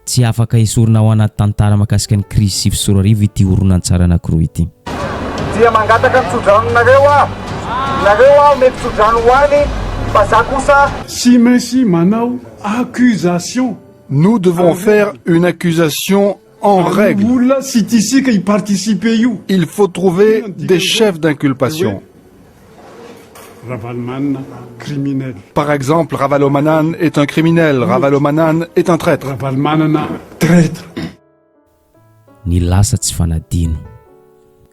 tsy afaka esorina ao anaty tantara mahakasika ny crise sivy sy roa arivo ity horonan-tsara anankiroa ity. Dia mangataka ny tsodrano nareo mety tsodrano hoany fa za kosa sy maintsy manao accusation. Nous devons faire une accusation en règle. Olona sy tisika hiparticipe io. Il faut trouver des chefs d'inculpation. Ravalomanana criminel. Par exemple, Ravalomanana est un criminel, Ravalomanana est un traître. Ravalomanana traître. Ny lasa tsy fanadino.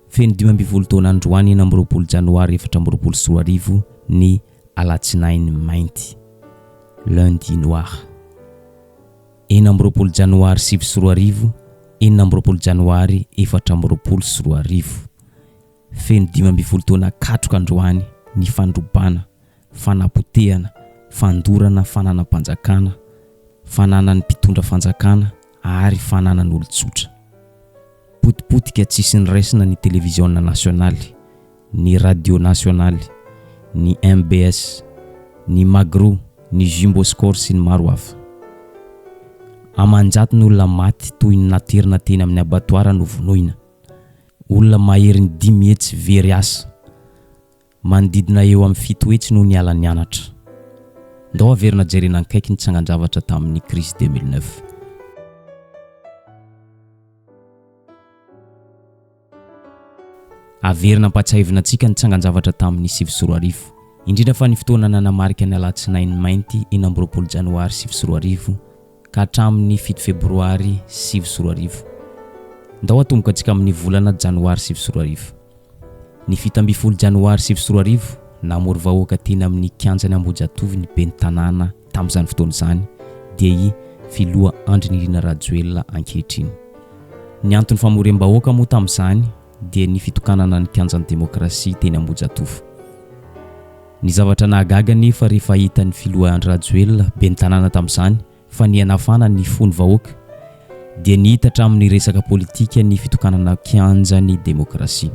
Feno 12 taona androany 20 janoary 2024 ny alatsinainy mainty. Lundi noir. 20 janoary 2024 20 janoary 2024. Feno 12 taona katroka androany ny fandrobana, fanapotehana, fandorana fananam-panjakana, fananany mpitondra fanjakana ary fananany olotsotra. Potipotika tsisy niraisina ny télévision nationale, ny radio nationale, ny MBS, ny Magro, ny Jimboscor sy ny maro hafa. Amanjato ny olona maty toy ny naterina teny amin'ny abattoir no vonoina. Olona mahery ny 10 hetsy very asa. Mandidina eo amin'ny 7 hetsy no niala nianatra. Ndao averina jerena ankaiky ny tsanganjavatra tamin'ny crise 2009. Averina ampatsiavinantsika ny tsanganjavatra tamin'ny 2024. Indrindra fa ny fotoana nanamarika ny alatsinainy mainty 20 janoary 2024 ka hatramin'ny 7 febroary 2024. Ndao atomboka antsika amin'ny volana janoary 2024. Ny 17 janoary 2024 namory vahoaka teny amin'ny kianjany Ambohijatovo ny ben'ny tanàna tamin'izany fotoana izany dia i filoha Andry Nirina Rajoelina ankehitriny. Ny antony famorem-bahoaka moa tamin'izany dia ny fitokanana ny kianjan'ny demokrasia teny Ambohijatovo. Ny zavatra nahagaga nefa rehefa hita ny filoha Andry Rajoelina ben'ny tanàna tamin'izany fa ny anafana ny fony vahoaka dia nihita hatramin'ny resaka politika ny fitokanana kianjan'ny demokrasia.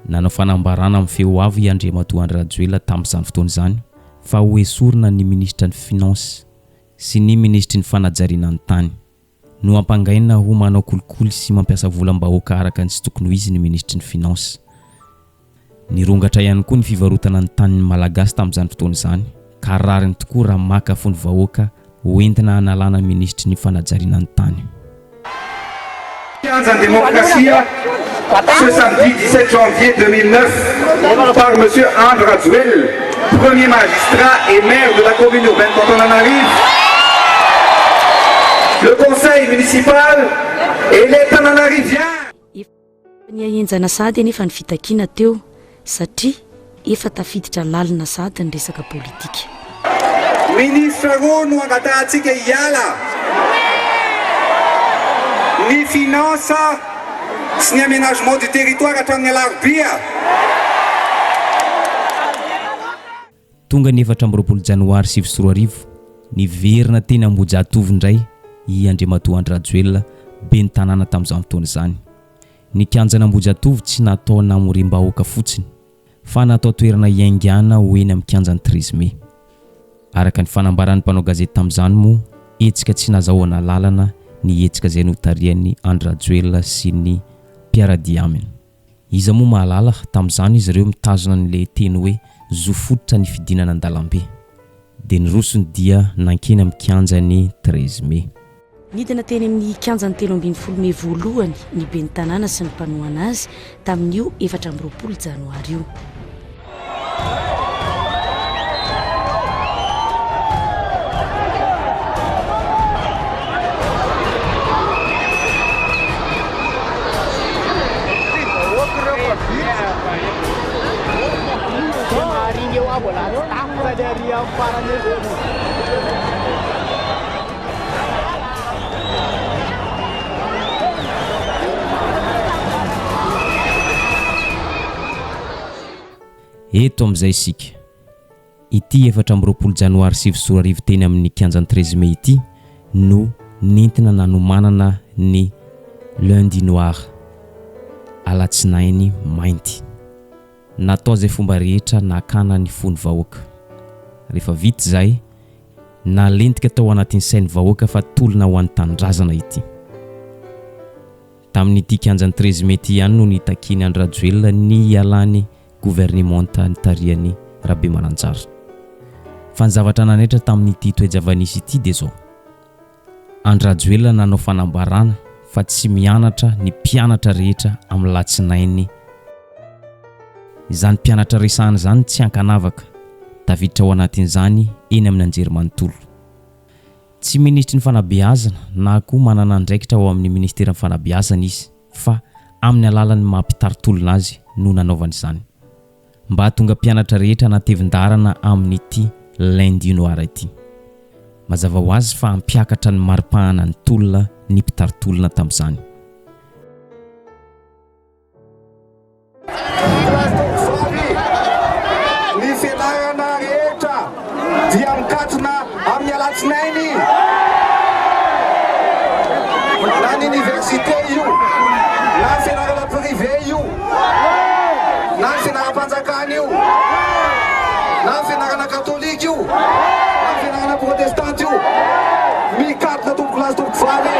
Nanao fanambarana amin'ny feo avo i Andriamatoa Andry Rajoelina tamin'izany fotoana izany fa ho esorina ny ministra ny finance sy ny ministry ny fanajariana ny tany. No ampangaina ho manao kolikoly sy mampiasa volam-bahoaka araka ny tsy tokony ho izy ny ministry ny finance. Nirongatra ihany koa ny fivarotana ny tanin'ny malagasy tamin'izany fotoana izany ka rariny tokoa raha maka fony vahoaka hoentina analana ministry ny fanajariana ny tany. Kianjan'ny demokrasia ce samedi 17 janvier 2009 par M. Andry Rajoelina, premier magistrat et maire de la commune urbaine d'Antananarivo. Le conseil municipal et les Tananariviens. Ny ahenjana sady anefa ny fitakina teo satria efa tafiditra lalina sady ny resaka politika. Ministre roa no angatahantsika hiala. Ny finance sy ny aménagement du territoire hatramin'ny alarobia. Tonga ny 14 janoary 2024 niverina teny Ambohijatovo indray i Andriamatoa Andry Rajoelina ben'ny tanàna tamin'izany fotoana izany. Ny kianjana Ambohijatovo tsy natao namorem-bahoaka fotsiny fa natao toerana iaingana ho eny amin'ny kianjan'ny 13 mai. Araka ny fanambaran'ny mpanao gazety tamin'izany moa etsika tsy nazahoana lalana ny etsika izay notarian'ny Andry Rajoelina sy ny mpiaradia aminy. Iza moa mahalala tamin'izany izy ireo mitazona n'ilay teny hoe zo fototra ny fidinana an-dalambe dia ny rosony dia nankeny amin'ny kianjany 13 mai. Nidina teny amin'ny kianjany 13 mai voalohany ny ben'ny tanàna sy ny mpanohana azy tamin'io 14 janoary io. Eto amin'izay isika ity 14 janoary 2024 teny amin'ny kianjany 13 mai ity no nentina nanomanana ny lundi noir alatsinainy mainty. Natao izay fomba rehetra nakana ny fony vahoaka. Rehefa vita izay nalentika tao anatin'ny sainy vahoaka fa tolona ho an'ny tanindrazana ity. Tamin'ity kianjany 13 mai ity ihany no nitakiny Andry Rajoelina ny ialany gouvernemanta nitariany Rabemananjara. Fa ny zavatra nanetra tamin'ity toe-javanisy ity dia zao: Andry Rajoelina nanao fanambarana fa tsy mianatra ny mpianatra rehetra amin'ny latsinainy. Izany mpianatra resahana izany tsy ankanavaka tafiditra ao anatin'izany eny amin'ny anjerimanontolo. Tsy ministry ny fanabeazana na koa manana andraikitra ao amin'ny ministerin'ny fanabeazana izy, fa amin'ny alalan'ny mampitarotolona azy no nanaovana izany mba hahatonga mpianatra rehetra natevin-darana amin'ity lundi noir ity. Mazava ho azy fa ampiakatra ny maripahana ny tolona ny mpitarotolona tamin'izany. Ny fianarana rehetra dia mikatona amin'ny alatsinainy, na ny université io, na ny fianarana privé io, na ny fianaram-panjakana io, na ny fianarana katolika io, na ny fianarana protestante io, mikatona tomboky lazy tomboky valy.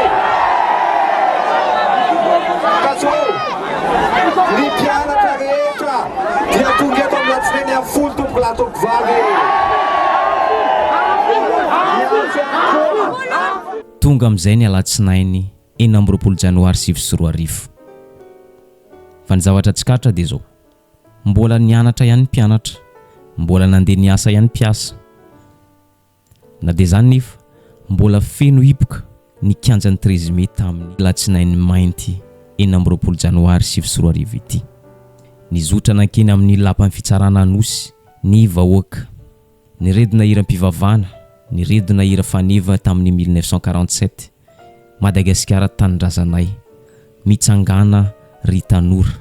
Ka zao ny mpianatra rehetra dia tonga eto amin'ny latsinainy amin'ny folo tomboky lahy tomboky valy. Tonga amin'izay ny alatsinainy 24 janoary 2024. Fa ny zavatra tsikatra dia zao: mbola nianatra ihany mpianatra, mbola nandeha niasa ihany mpiasa. Na dia zany nefa mbola feno hipoka ny kianjany 13 mai tamin'ny latsinainy mainty 24 janoary 2024 ity. Nizotra nankeny amin'ny lapan'ny fitsarana anosy ny vahoaka, niredona hiram-pivavahana, niredona hira faneva tamin'ny 1947. Madagasikara tanindrazanay mitsangana ry tanora.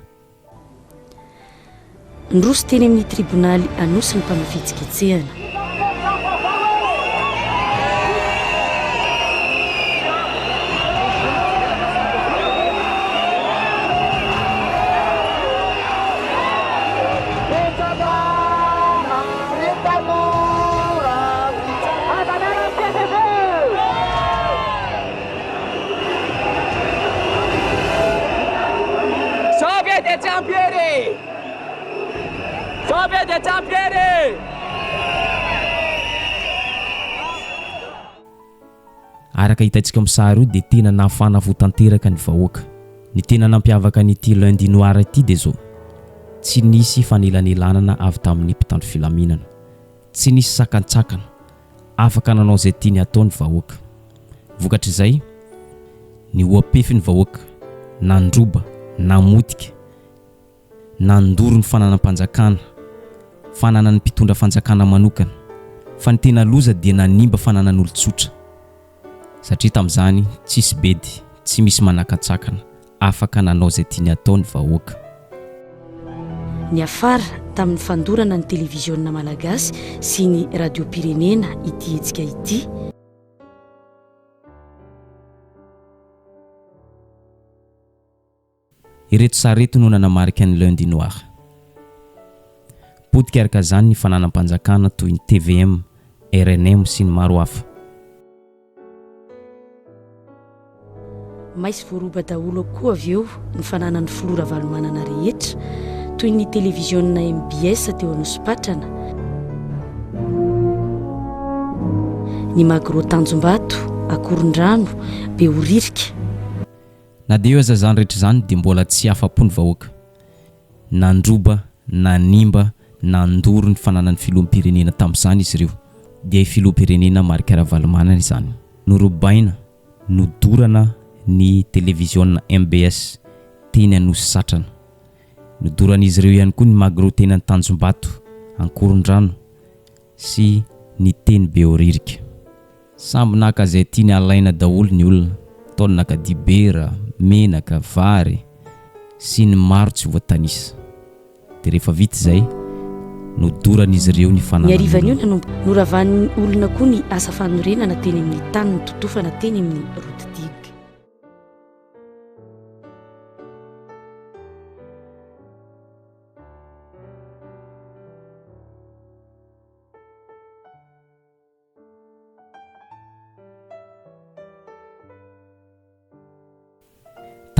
Ndroso teny amin'ny tribonaly anosy ny mpanao fitsiketsehana. Araka hitantsika amin'ny sary io dia tena nafana vo tanteraka ny vahoaka. Ny tena nampiavaka n'ity lundi noir ity dia zao: tsy nisy fanelanelanana avy tamin'ny mpitandro filaminana, tsy nisy sakantsakana, afaka nanao izay tiany atao ny vahoaka. Vokatr'izay ny oapefy ny vahoaka, nandroba, namotika, nandoro ny fananam-panjakana, fananany mpitondra fanjakana manokana. Fa ny tena loza dia nanimba fananan'olon-tsotra, satria tamin'izany tsisy bedy, tsy misy manakatsakana, afaka nanao izay tiany atao ny vahoaka. Ny afara tamin'ny fandorana ny televizionna malagasy sy ny radio pirenena ity hetsika ity. Ireto sareto no nanamarika ny lundi noir. Potika araka izany ny fananam-panjakana toy ny TVM, RNM sy ny maro hafa. Maisy voaroba daholo koa avy eo ny fananan'ny filora valomanana rehetra toy ny televizionna MBS teo Anosipatrana, ny Magro Tanjombato, Akorondrano, Behoririka. Na dia eo aza zany rehetra zany dia mbola tsy afa-po ny vahoaka. Nandroba, nanimba, nandoro ny fananan'ny filoham-pirenena tamin'izany izy ireo. Dia filoham-pirenena marika Ravalomanana izany. Norobaina, nodorana ny televizionna MBS teny Anosisatrana. Nodoran'izy ireo ihany koa ny Magro teny Tanjombato, Ankorondrano sy ny teny Behoririka. Samby naka izay tiany alaina daholo ny olona, taony naka dibera, menaka, vary sy ny maro tsy voatanisa. Dia rehefa vita izay nodoran'izy ireo ny fananana. Ny arivan'io nanombo noravan'ny olona koa ny asa fanorenana teny amin'ny tany, ny totofana teny amin'ny Rotodigue.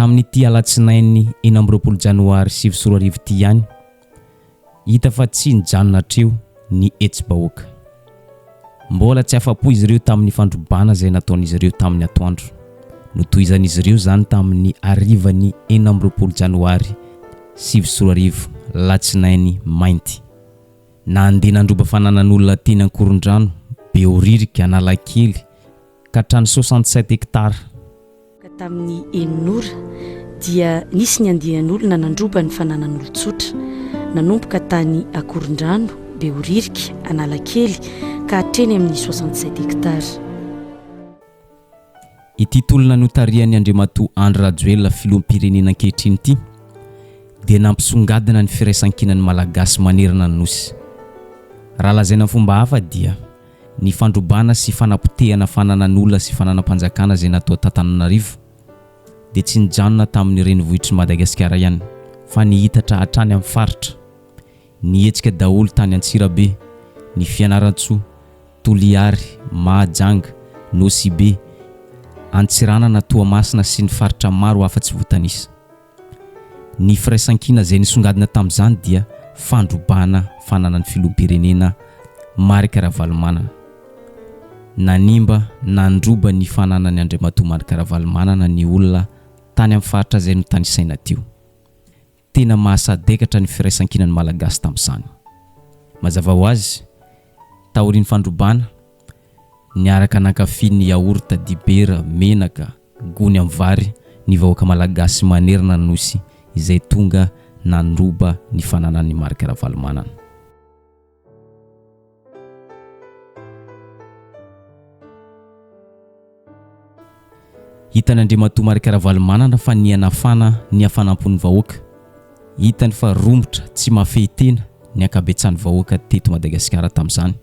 tamin'ity alatsinainy 20 janoary 2024 ty ihany hita fa tsy nijanona treo ny etsy-bahoaka. Mbola tsy afapo izy ireo tamin'ny fandrobana izay nataon'izy ireo tamin'ny atoandro. Notohizan'izy ireo zany tamin'ny arivany 20 janoary 2024 latsinainy mainty. Nandeha nandroba fananan'olona teny Ankorondrano, Behoririka, Analakely ka hatrany 67 hektara. Tamin'ny Enonora dia nisy ny andian'olona nandroba ny fananan'olon-tsotra nanomboka tany Ankorondrano, Behoririka, Analakely ka hatreny amin'ny 67 hektara. Ity tolona notarian'ny Andriamatoa Andry Rajoelina filoham-pirenena ankehitriny ity dia nampisongadina ny firaisan-kinan'ny malagasy manerana ny nosy. Raha lazaina fomba hafa dia ny fandrobana sy fanapotehana fananan'olona sy fananam-panjakana izay natao Antananarivo dia tsy nijanona tamin'ny renivohitr'i Madagasikara ihany fa nihitatra hatrany amin'ny faritra, nihetsika daholo tany Antsirabe, ny Fianarantsoa, Toliary, Mahajanga, Nosibe, Antsiranana, Toamasina sy ny faritra maro hafa tsy voatanisa. Ny firaisan-kina izay nisongadina tamin'izany dia fandrobana fananan'ny filoham-pirenena Marc Ravalomanana. Nanimba nandroba ny fananan'ny Andriamatoa Marc Ravalomanana ny olona tany amin'ny faritra izay notanisaina teo. Tena mahasadekatra ny firaisan-kinan'ny malagasy tamin'izany. Mazava ho azy, taorian'ny fandrobana niaraka nankafian'ny yaourta, dibera, menaka, gony amin'ny vary ny vahoaka malagasy manerana ny nosy izay tonga nandroba ny fananan'ny Marc Ravalomanana. Hitany Andriamatoa Marc Ravalomanana fa nianafana ny hafanampon'ny vahoaka. Hitany fa romotra tsy mafehy-tena ny ankabetsan'ny vahoaka teto Madagasikara tamin'izany.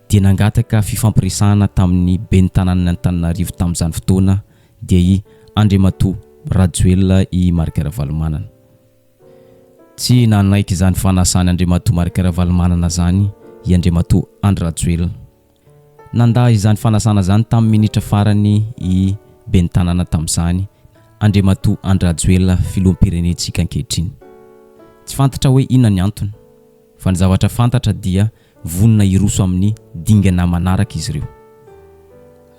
Dia nangataka fifampiresahana tamin'ny ben'ny tanànan'ny Antananarivo tamin'izany fotoana dia i Andriamatoa Rajoelina i Marc Ravalomanana. Tsy nanaiky izany fanasany Andriamatoa Marc Ravalomanana zany i Andriamatoa Andry Rajoelina. Nanda izany fanasana zany tamin'ny minitra farany i ben'ny tanàna tamin'izany Andriamatoa Andry Rajoelina filoham-pirenentsika ankehitriny. Tsy fantatra hoe inona ny antony, fa ny zavatra fantatra dia vonona iroso amin'ny dingana manaraka izy ireo.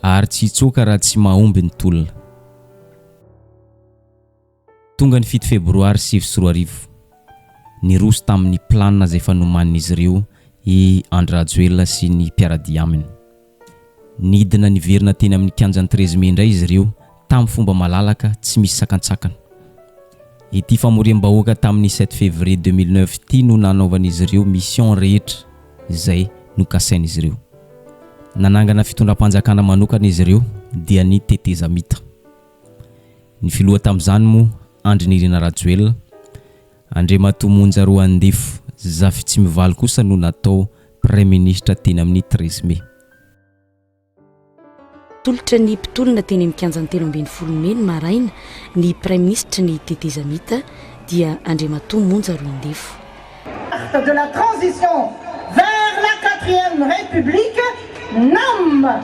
Ary tsy hitsoaka raha tsy mahomby ny tolona. Tonga ny 7 febroary 2024 niroso tamin'ny planina izay fanomanin'izy ireo i Andry Rajoelina sy ny mpiaradia aminy. Nidina niverina teny amin'ny kianjan'ny 13 Mai indray izy ireo tamin'ny fomba malalaka tsy misy sakantsakana. Ity famoriam-bahoaka tamin'ny 7 février 2009 ity no nanaovan'izy ireo mission rehetra izay nokasain'izy ireo. Nanangana fitondram-panjakana manokana izy ireo dia ny teteza mita. Ny filoha tamin'izany moa Andry Nirina Rajoelina, Andriamatoa Monja Roandefo Zafitsimivaly kosa no natao Premier Ministre teny amin'ny 13 Mai. Tolotra ny mpitolona teny amin'ny kianjan'ny 13 Mai ny maraina ny Premier Ministre ny teteza mita dia Andriamatoa Monja Roandefo. De la transition vers la 4e République nomme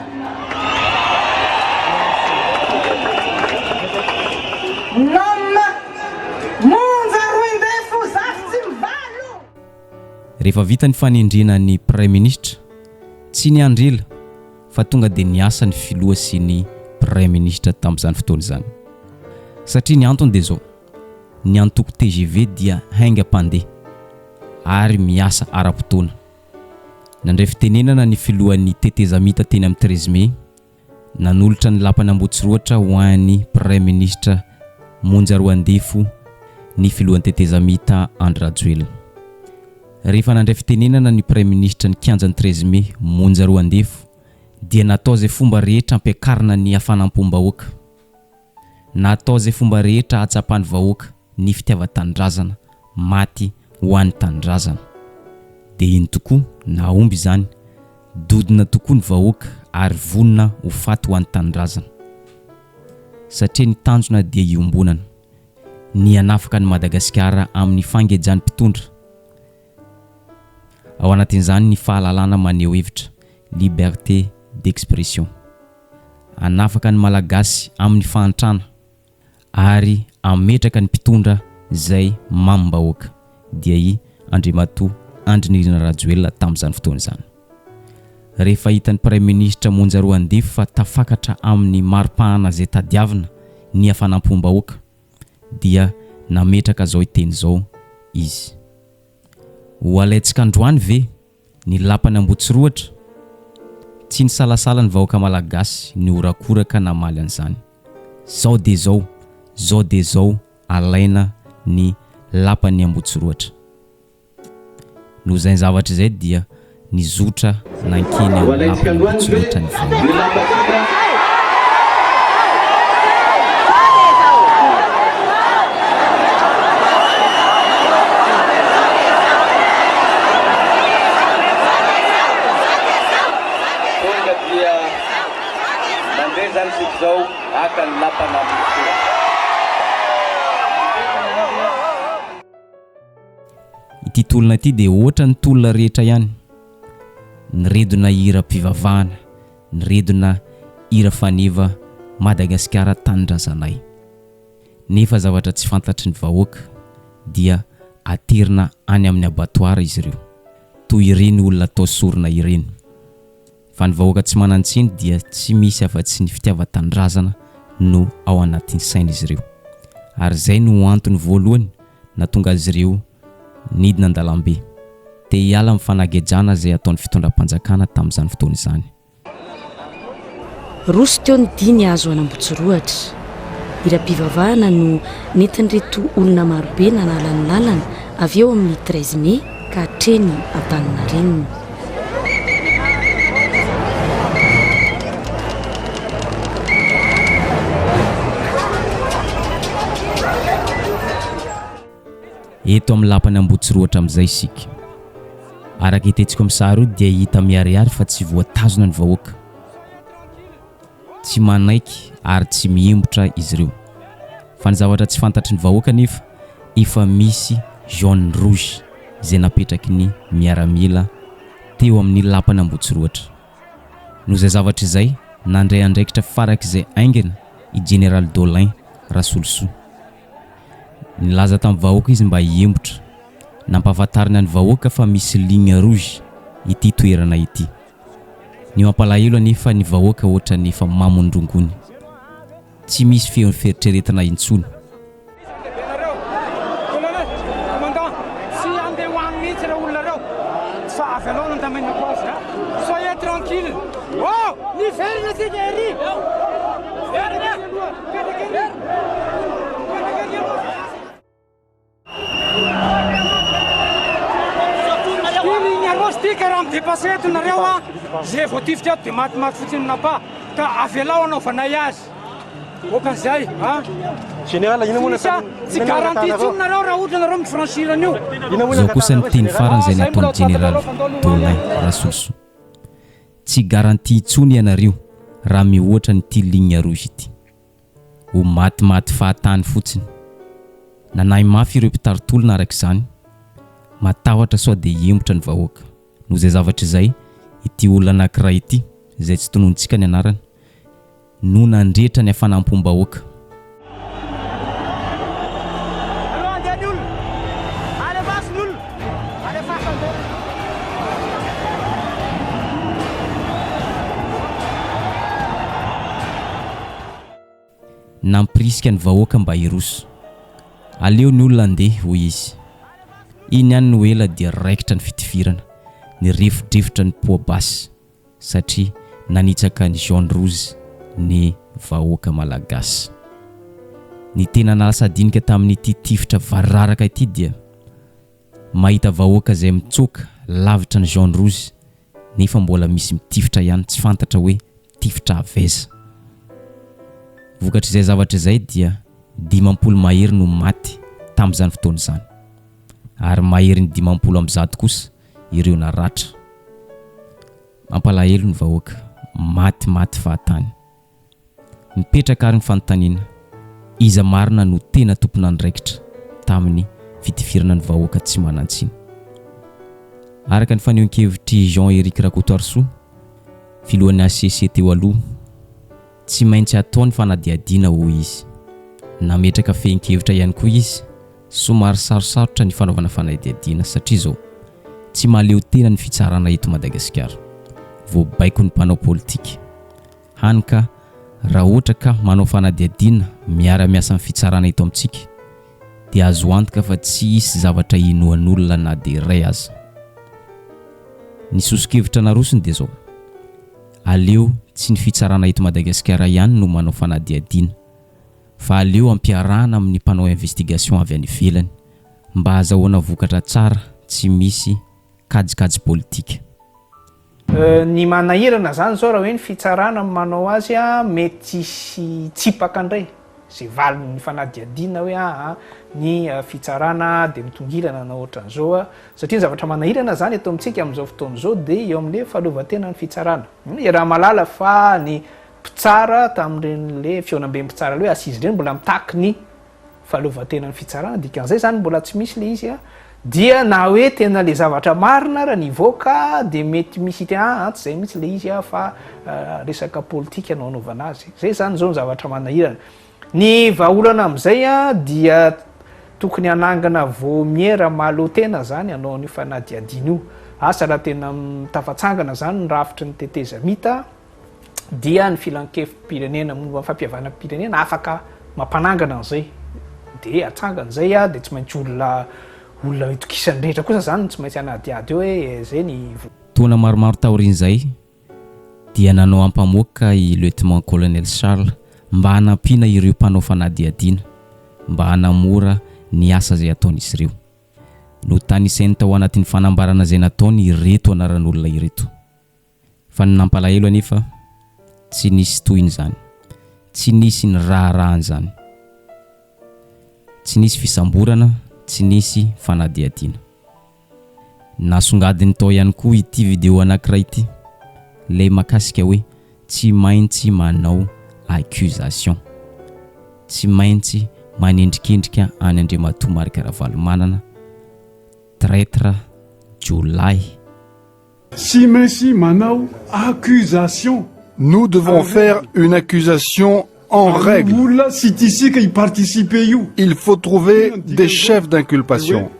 Monja Roandefo Zafitsimivalo. Rehefa vita ny fanendrena ny Premier Ministre, tsy ny andrela fa tonga dia niasa ny filoha sy ny Premier Ministre tamin'izany fotoana izany. Satria ny antony dia zao, ny antoko TGV dia haingam-pandeha ary miasa ara-potoana. Nandray fitenenana ny filohan'ny teteza mita teny amin'ny 13 Mai, nanolotra ny lapany Ambotsiroatra ho an'ny Premier Ministre Monja Roandefo ny filohan'ny teteza mita Andry Rajoelina. Rehefa nandray fitenenana ny Premier Ministre ny kianjan'ny 13 Mai Monja Roandefo dia natao izay fomba rehetra ampiakarina ny hafanam-po-bahoaka. Natao izay fomba rehetra hatsapan'ny vahoaka ny fitiavan-tanindrazana maty ho an'ny tanindrazana. Dia iny tokoa nahomby izany, dodina tokoa ny vahoaka ary vonona ho faty ho an'ny tanindrazana. Satria ny tanjona dia iombonana, ny hanafaka ny Madagasikara amin'ny fangejany mpitondra. Ao anatin'izany ny fahalalana maneho hevitra, liberté d'expression. Hanafaka ny malagasy amin'ny fahantrana ary ametraka ny mpitondra zay mamim-bahoaka dia i Andriamatoa Andrinirina Rajoelina tamin'izany fotoana izany. Rehefa hitan'ny Premier Ministre monja roa andefy fa tafakatra amin'ny maripahana zay tadiavina ny hafanampom-bahoaka dia nametraka zao iteny zao izy: ho alaitsika androany ve ny lapany Ambotsiroatra? Tsy nisalasala ny vahoaka malagasy ny orakoraka namaly an'izany. Zao de zao alaina ny lapany Ambotsiroatra. No zay zavatra zay dia nizotra nankeny amin'ny lapany Ambotsiroatra ny vahoaka. Ity tolona ity dia ohatra ny tolona rehetra ihany, niredona hira-pivavahana, niredona hira faneva Madagasikara tanindrazanay. Nefa zavatra tsy fantatry ny vahoaka dia aterina any amin'ny abattoir izy ireo, toy ireny olona atao sorona ireny. Fa ny vahoaka tsy manantsiny dia tsy misy afa-tsy ny fitiavan-tanindrazana no ao anatin'ny saina izy ireo. Ary zay no antony voalohany nahatonga azy ireo nidina an-dalambe, te hiala amin'ny fanagejana zay ataon'ny fitondram-panjakana tamin'izany fotoana izany. Roso teo ny diny azo any Ambotsiroatra. Hira-pivavahana no nentin'ireto olona marobe nanala ny lalana avy eo amin'ny 13 Mai ka hatreny Antaninarenina. Eto amin'ny lapany Ambotsiroatra amin'izay isika. Araka hitantsika amin'ny sary io dia hita miharihary fa tsy voatazona ny vahoaka. Tsy manaiky ary tsy miembotra izy ireo. Fa ny zavatra tsy fantatry ny vahoaka nefa efa misy jaune rouge izay napetraky ny miaramila teo amin'ny lapany Ambotsiroatra. No zay zavatra izay nandray andraikitra farak'izay aingana i General Dolin Rasoloso. Nilaza tamin'ny vahoaka izy mba hiembotra, nampahafantarina ny vahoaka fa misy ligne rouge ity toerana ity. Ny mampalahelo anefa ny vahoaka ohatra ny efa mamondrongony, tsy misy feon'ny feritreretana intsony. Dépassé tunareo zay voatifitra ato dia matimaty fotsiny napa ka avelao anaovanay azy okan'izay général ino moa tsy garantie tsony nareo raha ohatra nareo mifranchirana io. Zao kosa ny teny farany zay nataon'ny General Dolin Rasoloso: tsy garantie tsony ianareo raha mihoatra nyity ligne rouge ity, ho matimaty fahatany fotsiny. Nanahy mafy ireo mpitarotolona araka izany, matahotra sao dia hiembotra ny vahoaka. No zay zavatra izay ity olona anankiray ity izay tsy tonontsika ny anarany no nandretra ny hafanampom-bahoaka. Nampirisika ny vahoaka mba hiroso. Aleo ny olona andeha hoy izy. Iny ihany no ela dia raikitra ny fitifirana, ny refodrifotra ny poabasy satria nanitsaka ny jaune rouge ny vahoaka malagasy. Ny tena nalatsadinika tamin'ity tifitra vararaka ity dia mahita vahoaka izay mitsoka lavitra ny jaune rouge nefa mbola misy mitifitra ihany, tsy fantatra hoe tifitra aveza. Vokatra izay zavatra izay dia 50 mahery no maty tamin'izany fotoana izany, ary mahery ny 50 kosa ireo naratra. Mampalahelo ny vahoaka, maty fahatany. Mipetraka ary ny fanontaniana, iza marina no tena tompona andraikitra tamin'ny fitifirana ny vahoaka tsy manantsiny. Araka ny fanehoan-kevitry Jean-Éric Rakotoarso, filohan'ny ACC teo aloha, tsy maintsy ataony fanadiadiana hoy izy. nametraka fehinkevitra ihany koa izy somary sarosarotra ny fanaovana fanadiadiana satria zao tsy mahaleo tena ny fitsarana eto Madagasikara voabaiko ny mpanao politika hany ka raha ohatra ka manao fanadiadiana miara-miasa amin'ny fitsarana eto amintsika dia azo antoka fa tsy hisy zavatra inoan'olona na dia iray aza. Ny soso-kevitra narosony dia zao aleo tsy ny fitsarana eto Madagasikara ihany no manao fanadiadiana fa aleo ampiarahana amin'ny mpanao investigation avy any ivelany mba azahoana vokatra tsara tsy misy kajikajy politika. Ny manahirana zany zao raha hoe ny fitsarana manao azy mety sy tsipaka indray zay valiny fanadiadiana hoe ny fitsarana dia mitongilana na ohatran'izao satria zavatra manahirana zany eto amintsika amin'izao fotoana izao dia eo amin'ilay fahaleovantena ny fitsarana. Raha malala fa ny mpitsara tamin'ireny fionam-be mpitsara hoe asizy ireny mbola mitaky ny fahaleovantena ny fitsarana dikan'izay zany mbola tsy misy le izy dia na hoe tena le zavatra marina raha nivoaka dia mety misy ity tsy zay mitsy le izy fa resaka politika no anaovana azy. Zay zany zao ny zavatra manahirana. Ny vahaolana amin'izay dia tokony hanangana voamiera malo tena zany anao ny fanadiadiana io. Asa raha tena tafatsangana zany ny rafitry ny teteza mita dia ny filan-kefim-pirenena momba ny fampihavanam-pirenena afaka mampanangana an'izay dia atsangana izay dia tsy maintsy olona itokisany rehetra kosa zany tsy maintsy hanadiady eo hoe zay ny tona maromaro taorian'izay dia nanao ampamoaka i lieutenant colonel Charles mba hanampiana ireo mpanao fanadiadiana mba hanamora ny asa zay ataon'izy ireo. No tanisainy tao anatin'ny fanambarana zay nataony ireto anaran'olona ireto. Fa ny nampalahelo anefa tsy nisy toyiny zany, tsy nisy ny raharahany zany, tsy nisy fisamborana, tsy nisy fanadiadiana. Nasongadiny tao ihany koa ity video anankiray ity lay makasika hoe tsy maintsy manao accusation, tsy maintsy manendrikendrika any Andriamatoa Marc Ravalomanana, traître Jolay. Tsy maintsy manao accusation. Nous devons faire une accusation en règle. Il faut trouver des chefs d'inculpation.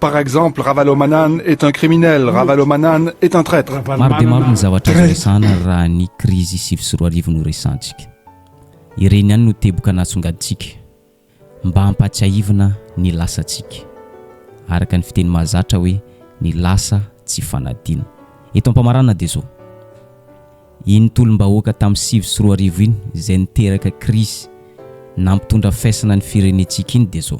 Par exemple, Ravalomanan est un criminel, Ravalomanan est un traître. Maro dia maro ny zavatra azo resahana raha ny krizy 7 no resantsika. Ireny ihany no teboka nahatsongadintsika mba hampatsiahivana ny lasantsika araka ny fiteny mahazatra hoe ny lasa tsy fanadina. Eto ampamarana dia zao iny tolom-bahoaka tamin'ny 7 iny izay niteraka krizy nampitondra faisana ny firenentsika iny dia zao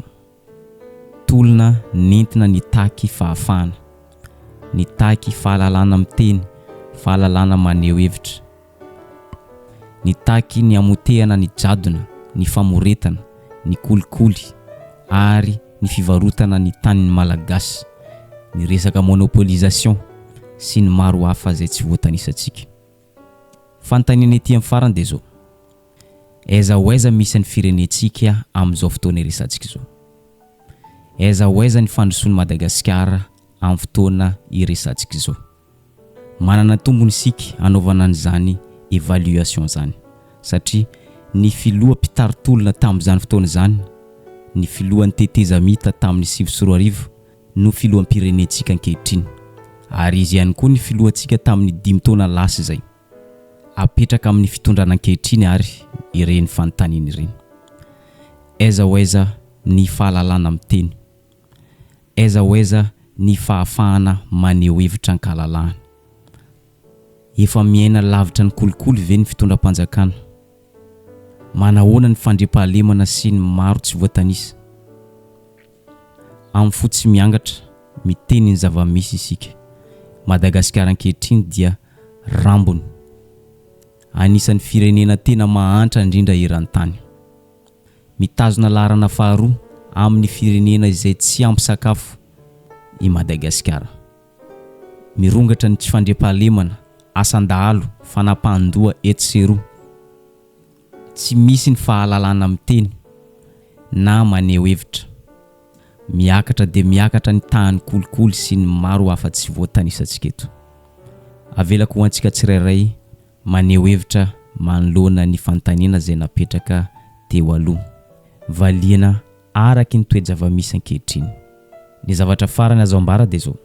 tolona nentina nitaky fahafahana, nitaky fahalalana miteny, fahalalana maneho hevitra, nitaky ny amotehana ny jadona, ny famoretana, ny kolikoly ary ny fivarotana ny tanin'ny malagasy, ny resaka monopolisation sy ny maro hafa zay tsy voatanisantsika. Fanontaniana ety amin'ny farany dia zao aiza ho aiza misy ny firenentsika amin'izao fotoana iresantsika zao, aiza ho aiza ny fandrosoan'i Madagasikara amin'ny fotoana iresantsika zao. Manana tombony isika anaovana an'izany évaluation zany satria ny filoha mpitaritolona tamin'izany fotoana izany, ny filohan'ny teteza mita tamin'ny 7 no filohan'ny pirenentsika ankehitriny ary izy ihany koa ny filohantsika tamin'ny 5 taona lasa izay apetraka amin'ny fitondrana ankehitriny ary ireny fanontaniana ireny. Aiza ho aiza ny fahalalana miteny, aiza ho aiza ny fahafahana maneho hevitra ankalalahana. Efa miaina lavitra ny kolikoly ve ny fitondram-panjakana, manahoana ny fandriampahalemana sy ny maro tsy voatanisa. Amin'ny fotsy miangatra miteny ny zava-misy isika. Madagasikara ankehitriny dia rambony, anisan'ny firenena tena mahantra indrindra eran-tany, mitazona laharana faharoa amin'ny firenena izay tsy ampy sakafo i Madagasikara. Mirongatra ny tsy fandriampahalemana, asan-dahalo, fanapahan-doha etsero, tsy misy ny fahalalana miteny na maneho hevitra, miakatra dia miakatra ny tahany kolikoly sy ny maro hafa tsy voatanisantsika eto. Avelako ho antsika tsirairay maneho hevitra manoloana ny fanontaniana izay napetraka teo aloha, valiana araky ny toe-java-misy ankehitriny. Ny zavatra farany azo ambara dia zao: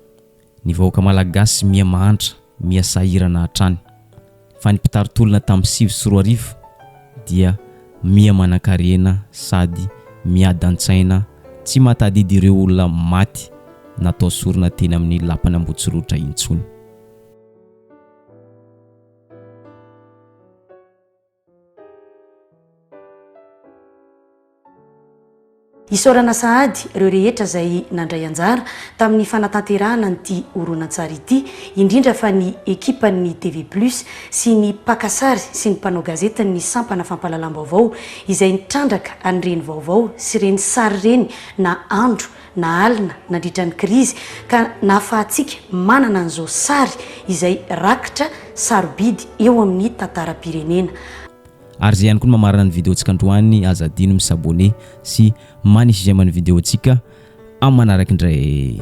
ny vahoaka malagasy mia mahantra, mia sahirana hatrany, fa ny mpitaritolona tamin'ny 2024 dia mia manan-karena sady miadan-tsaina tsy matadidy ireo olona maty natao sorona teny amin'ny lapana Ambotsirota intsony. Isaorana sahady ireo rehetra izay nandray anjara tamin'ny fanatanterahana nyity horonan-tsary ity, indrindra fa ny ekipan'ny TV Plus sy ny pakasary sy ny mpanao gazeta ny sampana fampalalam-baovao izay nitrandraka an'ireny vaovao sy ireny sary ireny na andro na alina nandritra ny krizy, ka nahafahantsika manana an'izao sary izay rakitra sarobidy eo amin'ny tantaram-pirenena. Ary zay ihany koa mamarana ny vidéontsika androany, aza adino misabone sy manisy j'aime ny vidéontsika amin'ny manaraka indray.